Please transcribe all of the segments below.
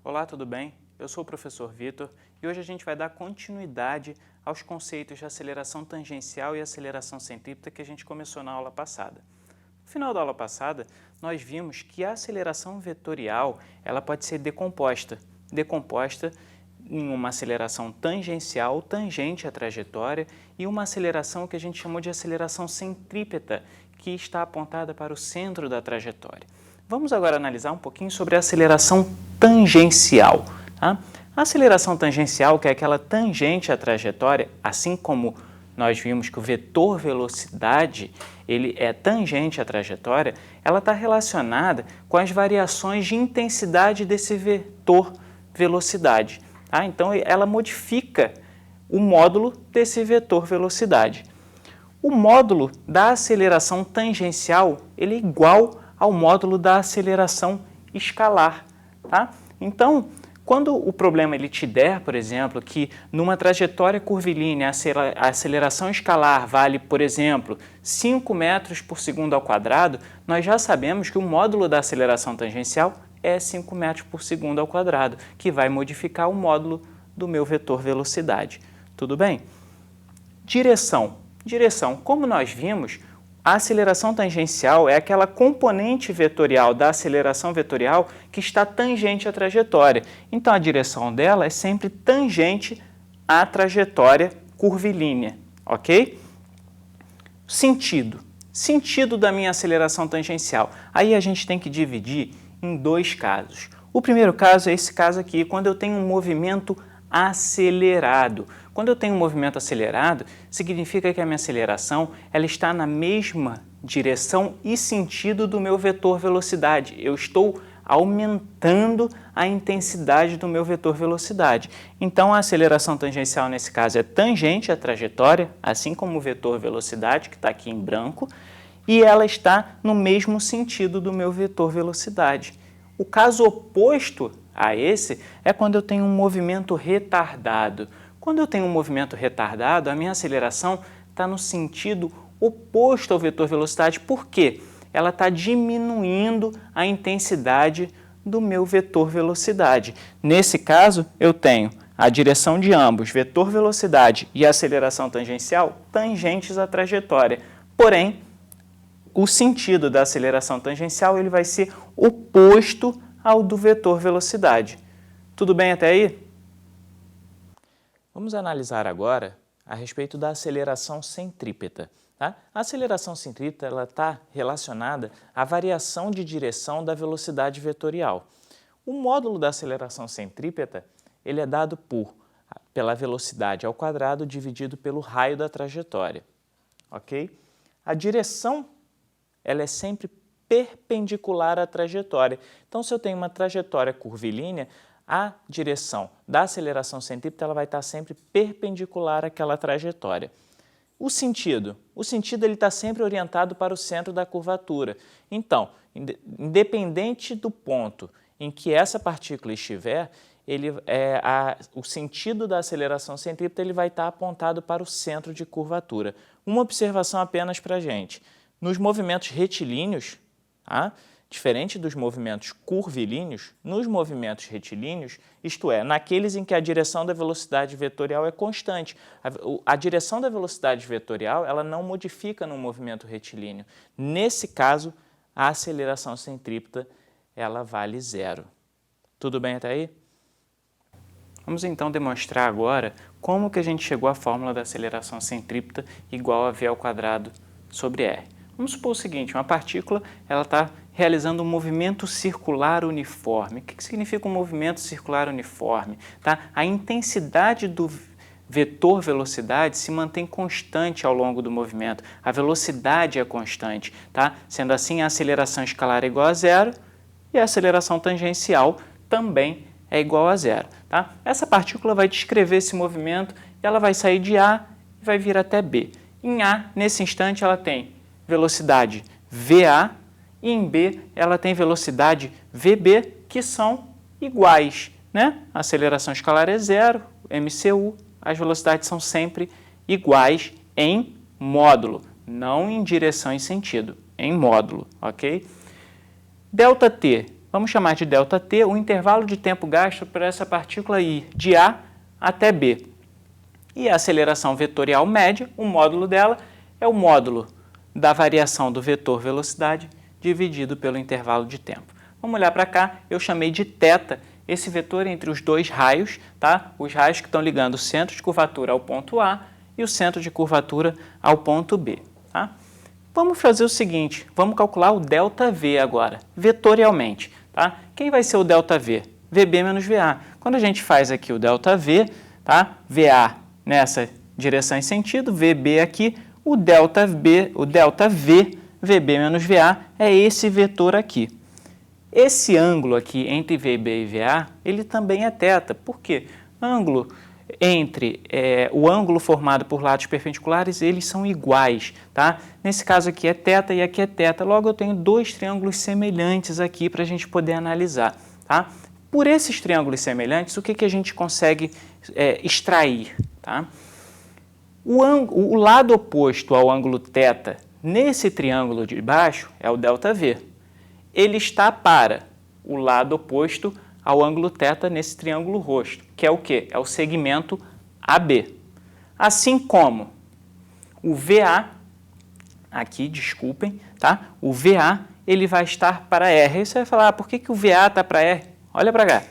Olá, tudo bem? Eu sou o professor Vitor e hoje a gente vai dar continuidade aos conceitos de aceleração tangencial e aceleração centrípeta que a gente começou na aula passada. No final da aula passada, nós vimos que a aceleração vetorial ela pode ser decomposta em uma aceleração tangencial, tangente à trajetória, e uma aceleração que a gente chamou de aceleração centrípeta, que está apontada para o centro da trajetória. Vamos agora analisar um pouquinho sobre a aceleração tangencial. Tá? A aceleração tangencial, que é aquela tangente à trajetória, assim como nós vimos que o vetor velocidade ele é tangente à trajetória, ela está relacionada com as variações de intensidade desse vetor velocidade. Tá? Então, ela modifica o módulo desse vetor velocidade. O módulo da aceleração tangencial ele é igual ao módulo da aceleração escalar. Tá? Então, quando o problema ele te der, por exemplo, que numa trajetória curvilínea a aceleração escalar vale, por exemplo, 5 metros por segundo ao quadrado, nós já sabemos que o módulo da aceleração tangencial é 5 metros por segundo ao quadrado, que vai modificar o módulo do meu vetor velocidade. Tudo bem? Direção. Direção, como nós vimos, a aceleração tangencial é aquela componente vetorial da aceleração vetorial que está tangente à trajetória. Então, a direção dela é sempre tangente à trajetória curvilínea, ok? Sentido. Sentido da minha aceleração tangencial. Aí a gente tem que dividir em dois casos. O primeiro caso é esse caso aqui, quando eu tenho um movimento acelerado. Quando eu tenho um movimento acelerado, significa que a minha aceleração ela está na mesma direção e sentido do meu vetor velocidade. Eu estou aumentando a intensidade do meu vetor velocidade. Então, a aceleração tangencial, nesse caso, é tangente à trajetória, assim como o vetor velocidade, que está aqui em branco, e ela está no mesmo sentido do meu vetor velocidade. O caso oposto a esse é quando eu tenho um movimento retardado. Quando eu tenho um movimento retardado, a minha aceleração está no sentido oposto ao vetor velocidade. Por quê? Ela está diminuindo a intensidade do meu vetor velocidade. Nesse caso, eu tenho a direção de ambos, vetor velocidade e aceleração tangencial, tangentes à trajetória. Porém, o sentido da aceleração tangencial ele vai ser oposto ao do vetor velocidade. Tudo bem até aí? Vamos analisar agora a respeito da aceleração centrípeta. Tá? A aceleração centrípeta está relacionada à variação de direção da velocidade vetorial. O módulo da aceleração centrípeta ele é dado pela velocidade ao quadrado dividido pelo raio da trajetória. Ok? A direção ela é sempre perpendicular à trajetória. Então, se eu tenho uma trajetória curvilínea, a direção da aceleração centrípeta ela vai estar sempre perpendicular àquela trajetória. O sentido ele está sempre orientado para o centro da curvatura. Então, independente do ponto em que essa partícula estiver, o sentido da aceleração centrípeta ele vai estar apontado para o centro de curvatura. Uma observação apenas para a gente. Nos movimentos retilíneos, diferente dos movimentos curvilíneos, nos movimentos retilíneos, isto é, naqueles em que a direção da velocidade vetorial é constante. A direção da velocidade vetorial ela não modifica no movimento retilíneo. Nesse caso, a aceleração centrípeta ela vale 0. Tudo bem até aí? Vamos então demonstrar agora como que a gente chegou à fórmula da aceleração centrípeta igual a v ao quadrado sobre r. Vamos supor o seguinte, uma partícula está realizando um movimento circular uniforme. O que significa um movimento circular uniforme? Tá? A intensidade do vetor velocidade se mantém constante ao longo do movimento. A velocidade é constante. Tá? Sendo assim, a aceleração escalar é igual a 0 e a aceleração tangencial também é igual a 0. Tá? Essa partícula vai descrever esse movimento e ela vai sair de A e vai vir até B. Em A, nesse instante, ela tem velocidade VA e em B ela tem velocidade VB, que são iguais. Né? A aceleração escalar é 0, MCU, as velocidades são sempre iguais em módulo, não em direção e sentido, em módulo, ok? ΔT, vamos chamar de ΔT o intervalo de tempo gasto para essa partícula ir de A até B. E a aceleração vetorial média, o módulo dela, é o módulo da variação do vetor velocidade dividido pelo intervalo de tempo. Vamos olhar para cá, eu chamei de θ esse vetor entre os dois raios, tá? Os raios que estão ligando o centro de curvatura ao ponto A e o centro de curvatura ao ponto B. Tá? Vamos fazer o seguinte, vamos calcular o ΔV agora, vetorialmente. Tá? Quem vai ser o ΔV? VB menos VA. Quando a gente faz aqui o ΔV, tá? VA nessa direção e sentido, VB aqui, o ΔV, VB menos VA, é esse vetor aqui. Esse ângulo aqui entre VB e VA, ele também é θ. Por quê? Ângulo entre o ângulo formado por lados perpendiculares, eles são iguais, tá? Nesse caso aqui é θ e aqui é θ. Logo, eu tenho dois triângulos semelhantes aqui para a gente poder analisar, tá? Por esses triângulos semelhantes, o que a gente consegue extrair, tá? O lado oposto ao ângulo θ nesse triângulo de baixo é o ΔV. Ele está para o lado oposto ao ângulo θ nesse triângulo rosto, que é o quê? É o segmento AB. Assim como o VA, aqui, desculpem, tá? O VA, ele vai estar para R. Aí você vai falar, por que o VA está para R? Olha para cá.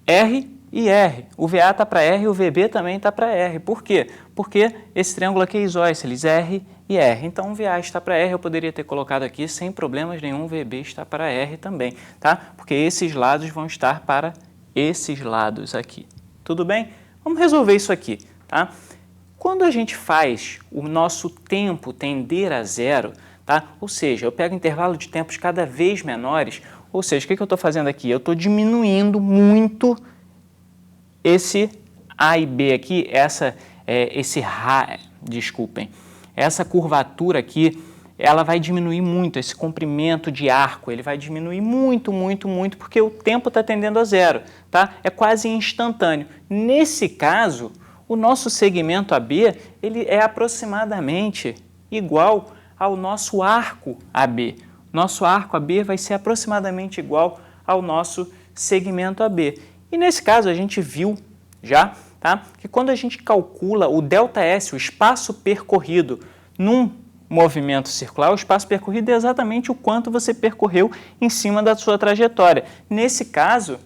R e R. O VA está para R e o VB também está para R. Por quê? Porque esse triângulo aqui é isósceles, R e R. Então, o VA está para R, eu poderia ter colocado aqui sem problemas nenhum, o VB está para R também, tá? Porque esses lados vão estar para esses lados aqui. Tudo bem? Vamos resolver isso aqui, tá? Quando a gente faz o nosso tempo tender a zero, tá? Ou seja, eu pego intervalo de tempos cada vez menores, ou seja, o que eu estou fazendo aqui? Eu estou diminuindo muito esse A e B aqui, essa curvatura aqui, ela vai diminuir muito, esse comprimento de arco, ele vai diminuir muito, porque o tempo está tendendo a zero, tá? É quase instantâneo. Nesse caso, o nosso segmento AB, ele é aproximadamente igual ao nosso arco AB. Nosso arco AB vai ser aproximadamente igual ao nosso segmento AB. E nesse caso, a gente viu já, tá? Que quando a gente calcula o ΔS, o espaço percorrido num movimento circular, o espaço percorrido é exatamente o quanto você percorreu em cima da sua trajetória. Nesse caso,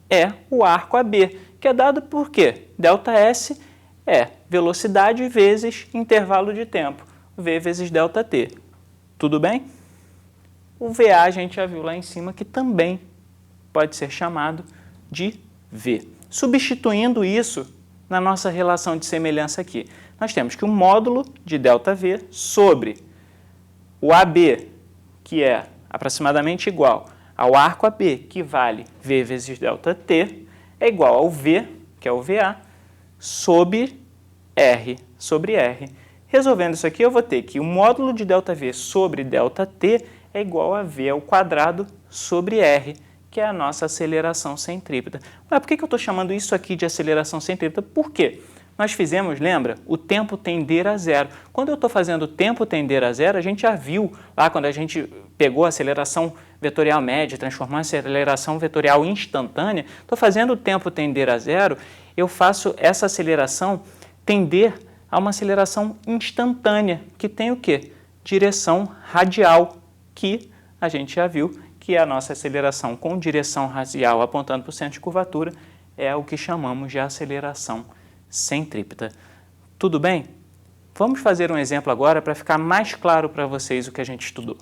é o arco AB, que é dado por quê? ΔS é velocidade vezes intervalo de tempo, V vezes ΔT. Tudo bem? O VA a gente já viu lá em cima que também pode ser chamado de V. Substituindo isso na nossa relação de semelhança aqui, nós temos que o módulo de ΔV sobre o AB, que é aproximadamente igual ao arco AB, que vale V vezes ΔT, é igual ao V, que é o VA, sobre R. Resolvendo isso aqui, eu vou ter que o módulo de ΔV sobre ΔT é igual a V ao quadrado sobre R, que é a nossa aceleração centrípeta. Mas por que eu estou chamando isso aqui de aceleração centrípeta? Por quê? Nós fizemos, lembra, o tempo tender a zero. Quando eu estou fazendo o tempo tender a zero, a gente já viu lá quando a gente pegou a aceleração vetorial média, transformou em aceleração vetorial instantânea, estou fazendo o tempo tender a zero, eu faço essa aceleração tender a uma aceleração instantânea, que tem o quê? Direção radial, que a gente já viu que a nossa aceleração com direção radial apontando para o centro de curvatura é o que chamamos de aceleração centrípeta. Tudo bem? Vamos fazer um exemplo agora para ficar mais claro para vocês o que a gente estudou.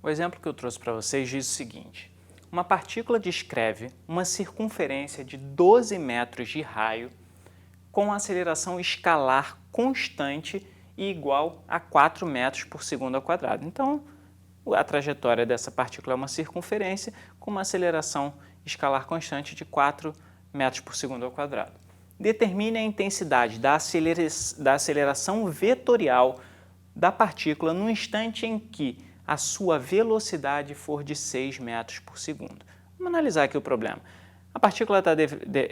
O exemplo que eu trouxe para vocês diz o seguinte: uma partícula descreve uma circunferência de 12 metros de raio com aceleração escalar constante e igual a 4 metros por segundo ao quadrado. Então, a trajetória dessa partícula é uma circunferência com uma aceleração escalar constante de 4 metros por segundo ao quadrado. Determine a intensidade da aceleração vetorial da partícula no instante em que a sua velocidade for de 6 metros por segundo. Vamos analisar aqui o problema. A partícula está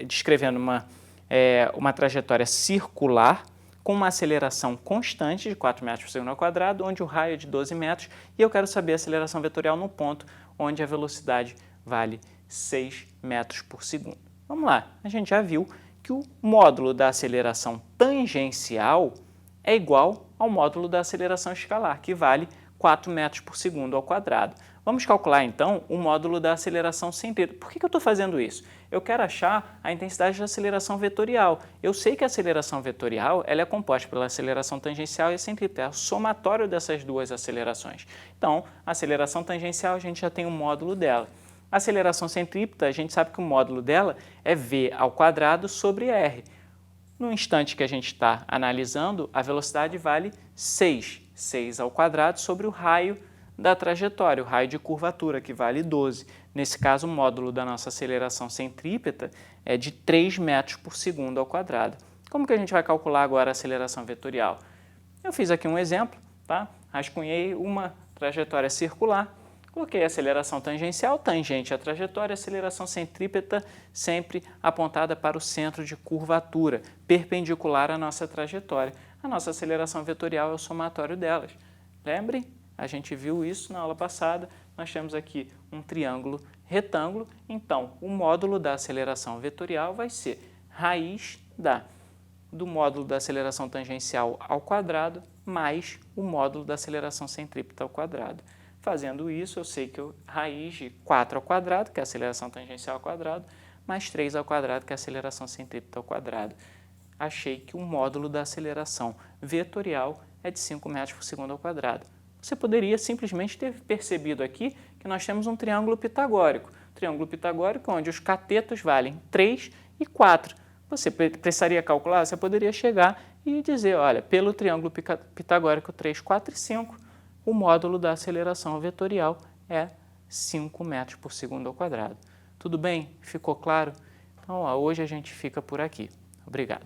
descrevendo uma trajetória circular com uma aceleração constante de 4 metros por segundo ao quadrado, onde o raio é de 12 metros, e eu quero saber a aceleração vetorial no ponto onde a velocidade vale 6 metros por segundo. Vamos lá, a gente já viu que o módulo da aceleração tangencial é igual ao módulo da aceleração escalar, que vale 4 metros por segundo ao quadrado. Vamos calcular, então, o módulo da aceleração centrípeta. Por que eu estou fazendo isso? Eu quero achar a intensidade de aceleração vetorial. Eu sei que a aceleração vetorial ela é composta pela aceleração tangencial e a centrípeta, é o somatório dessas duas acelerações. Então, a aceleração tangencial, a gente já tem o módulo dela. A aceleração centrípeta, a gente sabe que o módulo dela é v ao quadrado sobre r. No instante que a gente está analisando, a velocidade vale 6 ao quadrado sobre o raio da trajetória, o raio de curvatura, que vale 12. Nesse caso, o módulo da nossa aceleração centrípeta é de 3 metros por segundo ao quadrado. Como que a gente vai calcular agora a aceleração vetorial? Eu fiz aqui um exemplo, tá? Rascunhei uma trajetória circular, coloquei a aceleração tangencial, tangente à trajetória, aceleração centrípeta sempre apontada para o centro de curvatura, perpendicular à nossa trajetória. A nossa aceleração vetorial é o somatório delas. Lembrem? A gente viu isso na aula passada, nós temos aqui um triângulo retângulo, então o módulo da aceleração vetorial vai ser raiz do módulo da aceleração tangencial ao quadrado mais o módulo da aceleração centrípeta ao quadrado. Fazendo isso, eu sei que raiz de 4 ao quadrado, que é a aceleração tangencial ao quadrado, mais 3 ao quadrado, que é a aceleração centrípeta ao quadrado. Achei que o módulo da aceleração vetorial é de 5 metros por segundo ao quadrado. Você poderia simplesmente ter percebido aqui que nós temos um triângulo pitagórico. Triângulo pitagórico onde os catetos valem 3 e 4. Você precisaria calcular? Você poderia chegar e dizer, olha, pelo triângulo pitagórico 3, 4 e 5, o módulo da aceleração vetorial é 5 metros por segundo ao quadrado. Tudo bem? Ficou claro? Então, hoje a gente fica por aqui. Obrigado.